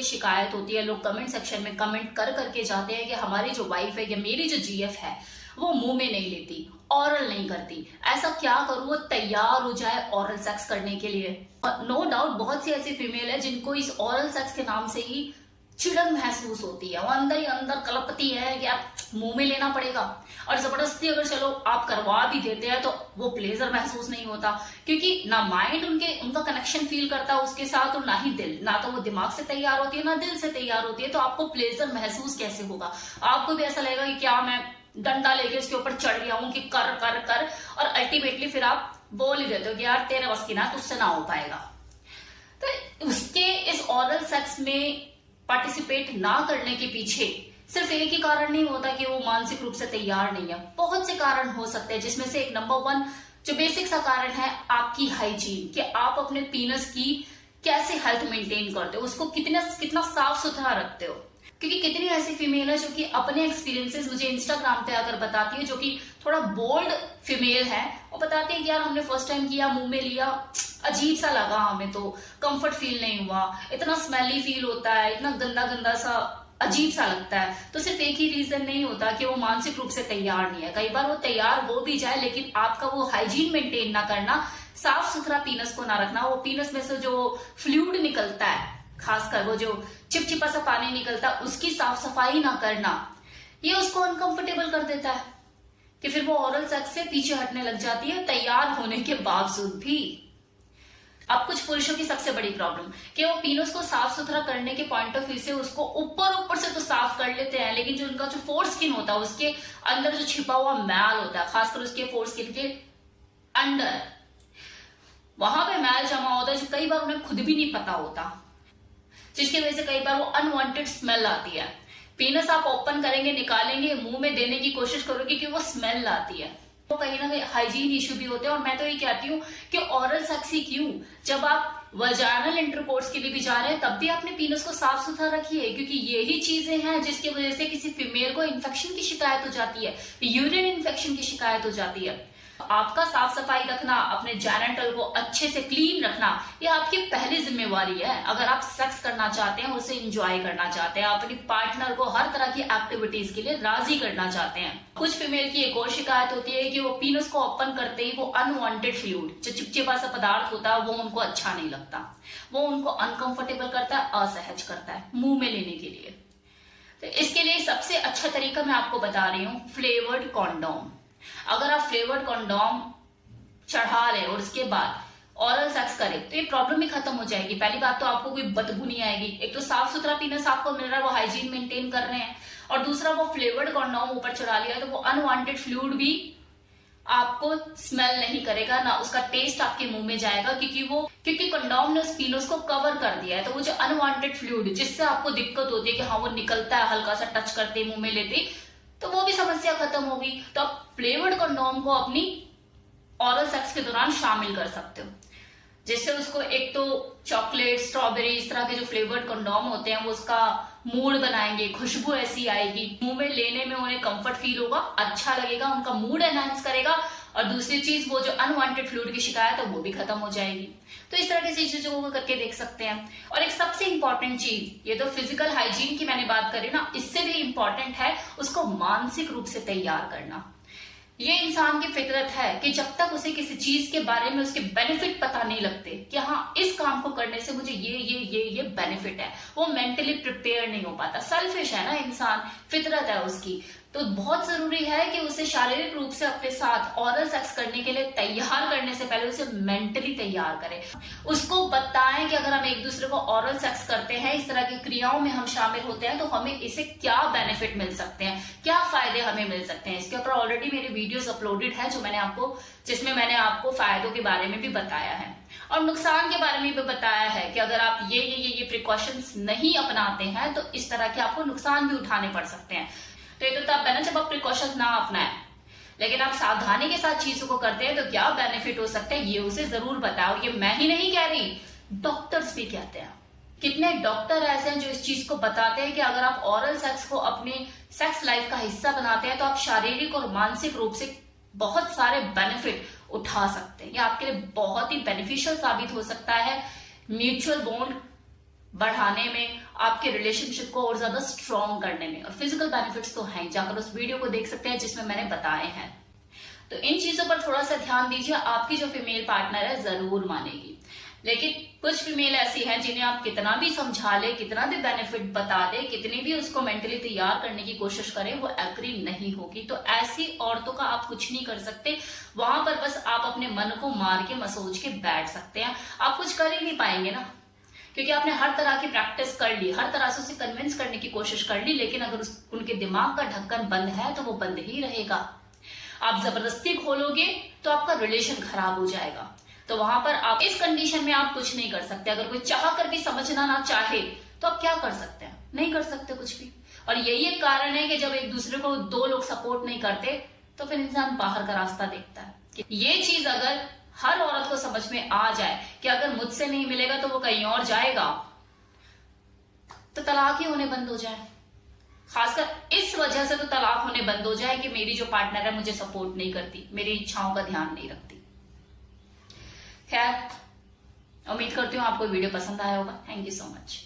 शिकायत होती है, लोग कमेंट सेक्शन में कमेंट कर करके जाते हैं कि हमारी जो वाइफ है या मेरी जो जीएफ है वो मुंह में नहीं लेती, ऑरल नहीं करती, ऐसा क्या करूं वो तैयार हो जाए ऑरल सेक्स करने के लिए। नो डाउट बहुत सी ऐसी फीमेल है जिनको इस ऑरल सेक्स के नाम से ही चिड़न महसूस होती है, वो अंदर ही अंदर कलपती है कि आप मुंह में लेना पड़ेगा, और जबरदस्ती अगर चलो आप करवा भी देते हैं तो वो प्लेजर महसूस नहीं होता, क्योंकि ना माइंड उनका कनेक्शन फील करता है उसके साथ, और ना ही दिल, ना तो वो दिमाग से तैयार होती है ना दिल से तैयार होती है, तो आपको प्लेजर महसूस कैसे होगा। आपको भी ऐसा लगेगा कि क्या मैं डंडा लेके उसके ऊपर चढ़ गया हूं कि कर कर कर, और अल्टीमेटली फिर आप बोल ही देते हो कि यार तेरे बस की ना, तुझसे ना हो पाएगा। तो उसके इस ऑरल सेक्स में पार्टिसिपेट ना करने के पीछे सिर्फ एक ही कारण नहीं होता कि वो मानसिक रूप से तैयार नहीं है, बहुत से कारण हो सकते हैं, जिसमें से एक नंबर 1 जो बेसिक सा कारण है आपकी हाइजीन, कि आप अपने पीनस की कैसे हेल्थ मेंटेन करते हो, उसको कितना साफ सुथरा रखते हो। क्योंकि कितनी ऐसी फीमेल है जो कि अपने एक्सपीरियंसेस मुझे इंस्टाग्राम पे आकर बताती है, जो कि थोड़ा बोल्ड फीमेल है, वो बताती है कि यार हमने फर्स्ट टाइम किया, मुंह में लिया, अजीब सा लगा, हमें तो कंफर्ट फील नहीं हुआ, इतना स्मेली फील होता है, इतना गंदा गंदा सा अजीब सा लगता है। तो सिर्फ एक ही रीजन नहीं होता कि वो मानसिक रूप से तैयार नहीं है, कई बार वो तैयार हो भी जाए लेकिन आपका वो हाइजीन मेंटेन ना करना, साफ सुथरा पीनस को ना रखना, वो पीनस में से जो फ्लूइड निकलता है, खासकर वो जो चिपचिपा सा पानी निकलता है, उसकी साफ सफाई ना करना, ये उसको अनकंफर्टेबल कर देता है कि फिर वो ओरल सेक्स से पीछे हटने लग जाती है तैयार होने के बावजूद भी। अब कुछ पुरुषों की सबसे बड़ी प्रॉब्लम कि वो पीनस को साफ सुथरा करने के पॉइंट ऑफ व्यू से उसको ऊपर से तो साफ कर लेते हैं, लेकिन जो उनका जो फोर स्किन होता है उसके अंदर जो छिपा हुआ मैल होता है, खासकर उसके फोर स्किन के अंदर, वहां पे मैल जमा होता है जो कई बार उन्हें खुद भी नहीं पता होता, जिसकी वजह से कई बार वो अनवांटेड स्मेल आती है। पीनस आप ओपन करेंगे, निकालेंगे, मुंह में देने की कोशिश करोगे कि वो स्मेल आती है, तो कहीं ना कहीं हाइजीन इश्यू भी होते हैं। और मैं तो ये कहती हूँ कि ओरल सेक्स ही क्यों, जब आप वजाइनल इंटरकोर्स के लिए भी जा रहे हैं तब भी अपने पीनस को साफ सुथरा रखिए, क्योंकि यही चीजें हैं जिसकी वजह से किसी फीमेल को इन्फेक्शन की शिकायत हो जाती है, यूरिन इन्फेक्शन की शिकायत हो जाती है। आपका साफ सफाई रखना, अपने जेनिटल को अच्छे से क्लीन रखना, ये आपकी पहली जिम्मेवारी है। अगर आप सेक्स करना चाहते हैं, उसे एंजॉय करना चाहते हैं, अपनी पार्टनर को हर तरह की एक्टिविटीज के लिए राजी करना चाहते हैं। कुछ फीमेल की एक और शिकायत होती है कि वो पीनस को ओपन करते ही वो अनवांटेड फ्लूइड, जो चिपचिपा सा पदार्थ होता है, वो उनको अच्छा नहीं लगता, वो उनको अनकंफर्टेबल करता है, असहज करता है मुंह में लेने के लिए। तो इसके लिए सबसे अच्छा तरीका मैं आपको बता रही हूँ, फ्लेवर्ड कॉन्डोम। अगर आप फ्लेवर्ड कॉन्डोम चढ़ा ले और उसके बाद ओरल सेक्स करें तो ये प्रॉब्लम ही खत्म हो जाएगी। पहली बात तो आपको कोई बदबू नहीं आएगी, एक तो साफ सुथरा पीनस आपको मिल रहा है, वो हाइजीन मेंटेन कर रहे हैं, और दूसरा वो फ्लेवर्ड कॉन्डोम ऊपर चढ़ा लिया तो वो अनवांटेड फ्लूइड भी आपको स्मेल नहीं करेगा, ना उसका टेस्ट आपके मुंह में जाएगा, क्योंकि कंडोम ने उस पीनस को कवर कर दिया है। तो वो जो अनवांटेड फ्लूइड जिससे आपको दिक्कत होती है कि हाँ वो निकलता है हल्का सा टच करते मुंह में लेते, तो वो भी समस्या खत्म होगी। तो आप फ्लेवर्ड कंडोम को अपनी ओरल सेक्स के दौरान शामिल कर सकते हो, जिससे उसको एक तो चॉकलेट, स्ट्रॉबेरी, इस तरह के जो फ्लेवर्ड कंडोम होते हैं वो उसका मूड बनाएंगे, खुशबू ऐसी आएगी, मुंह में लेने में उन्हें कंफर्ट फील होगा, अच्छा लगेगा, उनका मूड एनहांस करेगा, और दूसरी चीज वो जो अनवांटेड फ्लूइड की शिकायत है वो भी खत्म हो जाएगी। तो इस तरह की चीजों को करके देख सकते हैं। और एक सबसे इंपॉर्टेंट चीज, ये तो फिजिकल हाइजीन की मैंने बात करी ना, इससे भी इंपॉर्टेंट है उसको मानसिक रूप से तैयार करना। ये इंसान की फितरत है कि जब तक उसे किसी चीज के बारे में उसके बेनिफिट पता नहीं लगते कि हाँ इस काम को करने से मुझे ये बेनिफिट है, वो मेंटली प्रिपेयर नहीं हो पाता। सेल्फिश है ना इंसान, फितरत है उसकी। तो बहुत जरूरी है कि उसे शारीरिक रूप से अपने साथ ओरल सेक्स करने के लिए तैयार करने से पहले उसे मेंटली तैयार करें। उसको बताएं कि अगर हम एक दूसरे को ओरल सेक्स करते हैं, इस तरह की क्रियाओं में हम शामिल होते हैं, तो हमें इससे क्या बेनिफिट मिल सकते हैं, क्या फायदे हमें मिल सकते हैं। इसके ऊपर ऑलरेडी मेरे वीडियोस अपलोडेड है जिसमें मैंने आपको फायदों के बारे में भी बताया है और नुकसान के बारे में भी बताया है कि अगर आप ये प्रिकॉशंस नहीं अपनाते हैं तो इस तरह के आपको नुकसान भी उठाने पड़ सकते हैं। तो ये तो तब है ना जब आप प्रिकॉशंस ना अपनाएं, लेकिन आप सावधानी के साथ चीजों को करते हैं तो क्या बेनिफिट हो सकते हैं ये उसे जरूर बताओ। और ये मैं ही नहीं कह रही, डॉक्टर्स भी कहते हैं। कितने डॉक्टर ऐसे हैं जो इस चीज को बताते हैं कि अगर आप ओरल सेक्स को अपने सेक्स लाइफ का हिस्सा बनाते हैं तो आप शारीरिक और मानसिक रूप से बहुत सारे बेनिफिट उठा सकते हैं। ये आपके लिए बहुत ही बेनिफिशियल साबित हो सकता है। म्यूचुअल बॉन्ड बढ़ाने में, आपके रिलेशनशिप को और ज्यादा स्ट्रॉन्ग करने में। और फिजिकल बेनिफिट्स तो हैं, जाकर उस वीडियो को देख सकते हैं जिसमें मैंने बताए हैं। तो इन चीजों पर थोड़ा सा ध्यान दीजिए, आपकी जो फीमेल पार्टनर है जरूर मानेगी। लेकिन कुछ फीमेल ऐसी हैं जिन्हें आप कितना भी समझा ले, कितना भी बेनिफिट बता दे, कितनी भी उसको मेंटली तैयार करने की कोशिश करें, वो एग्री नहीं होगी। तो ऐसी औरतों का आप कुछ नहीं कर सकते, वहां पर बस आप अपने मन को मार के मसोच के बैठ सकते हैं। आप कुछ कर ही नहीं पाएंगे ना, क्योंकि आपने हर तरह की प्रैक्टिस कर ली, हर तरह से उसे कन्विंस करने की कोशिश कर ली, लेकिन अगर उनके दिमाग का ढक्कन बंद है तो वो बंद ही रहेगा। आप जबरदस्ती खोलोगे तो आपका रिलेशन खराब हो जाएगा। तो वहां पर आप इस कंडीशन में आप कुछ नहीं कर सकते। अगर कोई चाह कर भी समझना ना चाहे तो आप क्या कर सकते हैं? नहीं कर सकते कुछ भी। और यही एक कारण है कि जब एक दूसरे को दो लोग सपोर्ट नहीं करते तो फिर इंसान बाहर का रास्ता देखता है। ये चीज अगर हर औरत को समझ में आ जाए कि अगर मुझसे नहीं मिलेगा तो वो कहीं और जाएगा, तो तलाक ही होने बंद हो जाए। खासकर इस वजह से तो तलाक होने बंद हो जाए कि मेरी जो पार्टनर है मुझे सपोर्ट नहीं करती, मेरी इच्छाओं का ध्यान नहीं रखती। खैर, उम्मीद करती हूँ आपको वीडियो पसंद आया होगा। Thank you so much.